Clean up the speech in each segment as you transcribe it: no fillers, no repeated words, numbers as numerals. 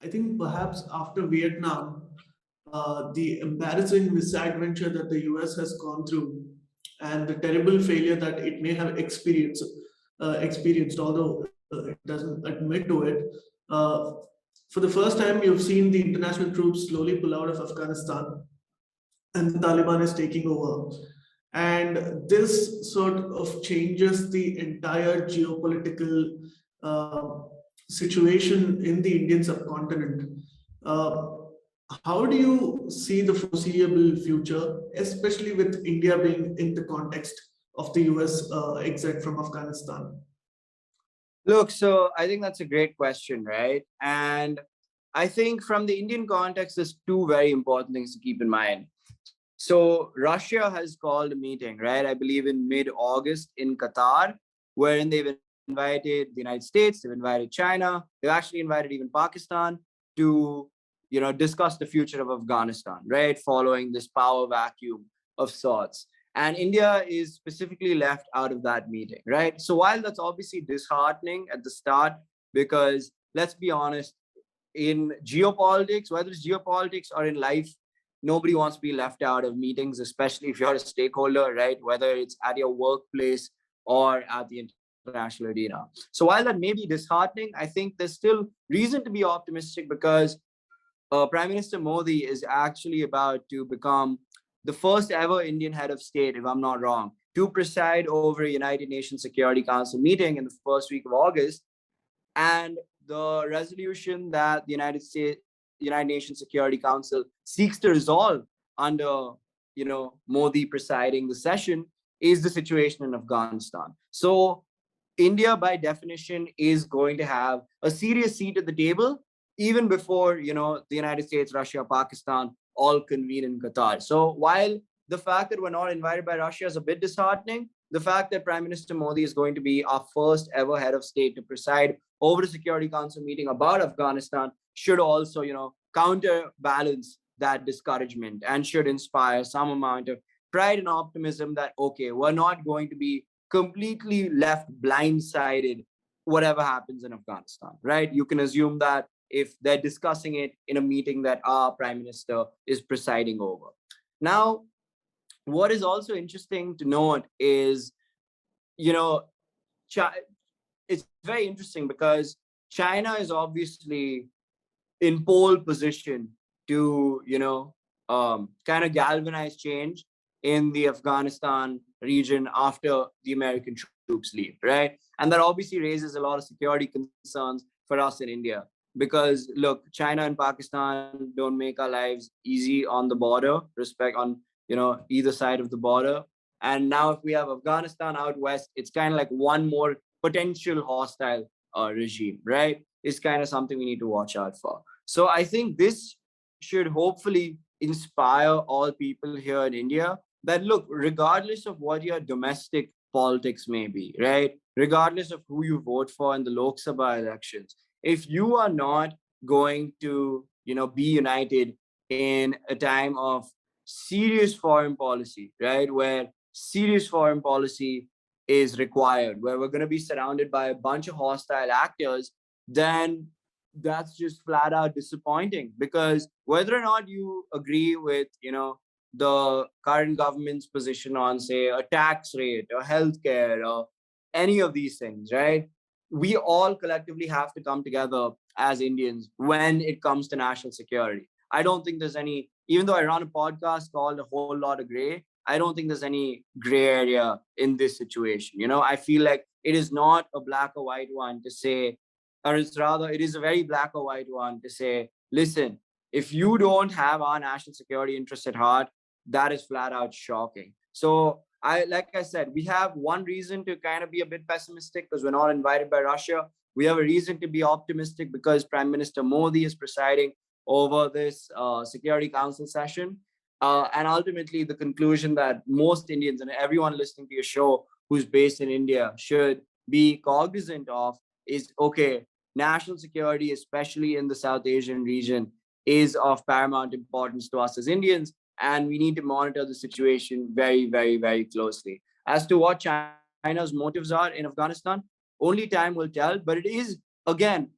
I think perhaps after Vietnam, the embarrassing misadventure that the US has gone through and the terrible failure that it may have experienced, although it doesn't admit to it. Uh, for the first time, you've seen the international troops slowly pull out of Afghanistan, and the Taliban is taking over. And this sort of changes the entire geopolitical situation in the Indian subcontinent. Uh, how do you see the foreseeable future, especially with India being in the context of the US exit from Afghanistan? Look, so I think that's a great question, right? And I think from the Indian context, there's two very important things to keep in mind. So Russia has called a meeting, right? I believe in mid-August in Qatar, wherein they've invited the United States, they've invited China, they've actually invited even Pakistan to, discuss the future of Afghanistan, right? Following this power vacuum of sorts. And India is specifically left out of that meeting, right? So while that's obviously disheartening at the start, because let's be honest, in geopolitics, whether it's geopolitics or in life, nobody wants to be left out of meetings, especially if you're a stakeholder, right? Whether it's at your workplace or at the international arena. So while that may be disheartening, I think there's still reason to be optimistic because Prime Minister Modi is actually about to become the first ever Indian head of state, if I'm not wrong, to preside over a United Nations Security Council meeting in the first week of August. And the resolution that the United Nations Security Council seeks to resolve under, Modi presiding the session is the situation in Afghanistan. So India, by definition, is going to have a serious seat at the table even before, the United States, Russia, Pakistan all convene in Qatar. So while the fact that we're not invited by Russia is a bit disheartening, the fact that Prime Minister Modi is going to be our first ever head of state to preside over the Security Council meeting about Afghanistan should also, counterbalance that discouragement and should inspire some amount of pride and optimism that, okay, we're not going to be completely left blindsided whatever happens in Afghanistan, right? You can assume that if they're discussing it in a meeting that our prime minister is presiding over. Now, what is also interesting to note is, it's very interesting because China is obviously in pole position to, kind of galvanize change in the Afghanistan region after the American troops leave, right? And that obviously raises a lot of security concerns for us in India. Because look, China and Pakistan don't make our lives easy on the border, either side of the border. And now if we have Afghanistan out west, it's kind of like one more potential hostile regime, right? It's kind of something we need to watch out for. So I think this should hopefully inspire all people here in India that look, regardless of what your domestic politics may be, right? Regardless of who you vote for in the Lok Sabha elections, if you are not going to, be united in a time of serious foreign policy, right, where serious foreign policy is required, where we're going to be surrounded by a bunch of hostile actors, then that's just flat out disappointing. Because whether or not you agree with, the current government's position on, say, a tax rate or healthcare or any of these things, right? We all collectively have to come together as Indians when it comes to national security. I don't think there's any, even though I run a podcast called A Whole Lot of Gray, I don't think there's any gray area in this situation. I feel like it is not a black or white one to say, or it's rather, it is a very black or white one to say, listen, if you don't have our national security interests at heart, that is flat out shocking. So like I said, we have one reason to kind of be a bit pessimistic because we're not invited by Russia. We have a reason to be optimistic because Prime Minister Modi is presiding over this Security Council session. And ultimately, the conclusion that most Indians and everyone listening to your show who's based in India should be cognizant of is, okay, national security, especially in the South Asian region, is of paramount importance to us as Indians. And we need to monitor the situation very, very, very closely. As to what China's motives are in Afghanistan, only time will tell. But it is, again,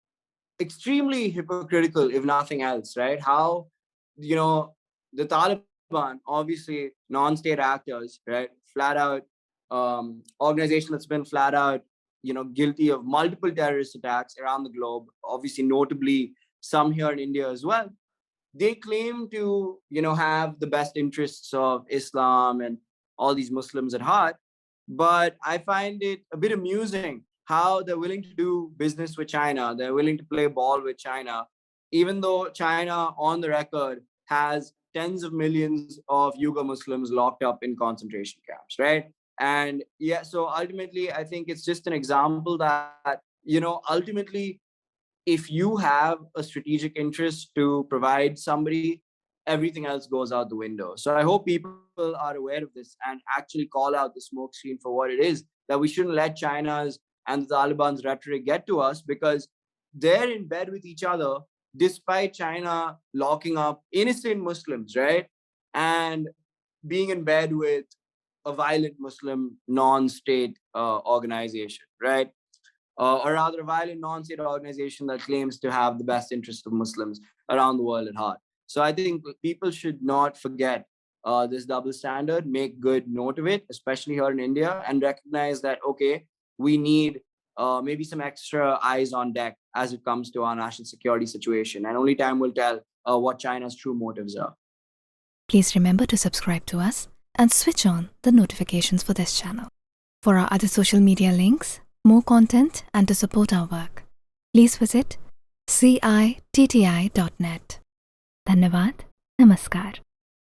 extremely hypocritical, if nothing else, right? How, the Taliban, obviously non-state actors, right? Flat out organization that's been flat out, guilty of multiple terrorist attacks around the globe, obviously notably some here in India as well. They claim to, have the best interests of Islam and all these Muslims at heart. But I find it a bit amusing how they're willing to do business with China. They're willing to play ball with China, even though China, on the record, has tens of millions of Uyghur Muslims locked up in concentration camps, right? And yeah, so ultimately, I think it's just an example that, ultimately, if you have a strategic interest to provide somebody, everything else goes out the window. So I hope people are aware of this and actually call out the smoke screen for what it is, that we shouldn't let China's and the Taliban's rhetoric get to us, because they're in bed with each other despite China locking up innocent Muslims, right? And being in bed with a violent Muslim non-state organization, right? Or rather a violent non-state organization that claims to have the best interest of Muslims around the world at heart. So I think people should not forget this double standard, make good note of it, especially here in India, and recognize that, okay, we need maybe some extra eyes on deck as it comes to our national security situation. And only time will tell what China's true motives are. Please remember to subscribe to us and switch on the notifications for this channel. For our other social media links, more content, and to support our work, please visit citti.net. Dhanyavad. Namaskar.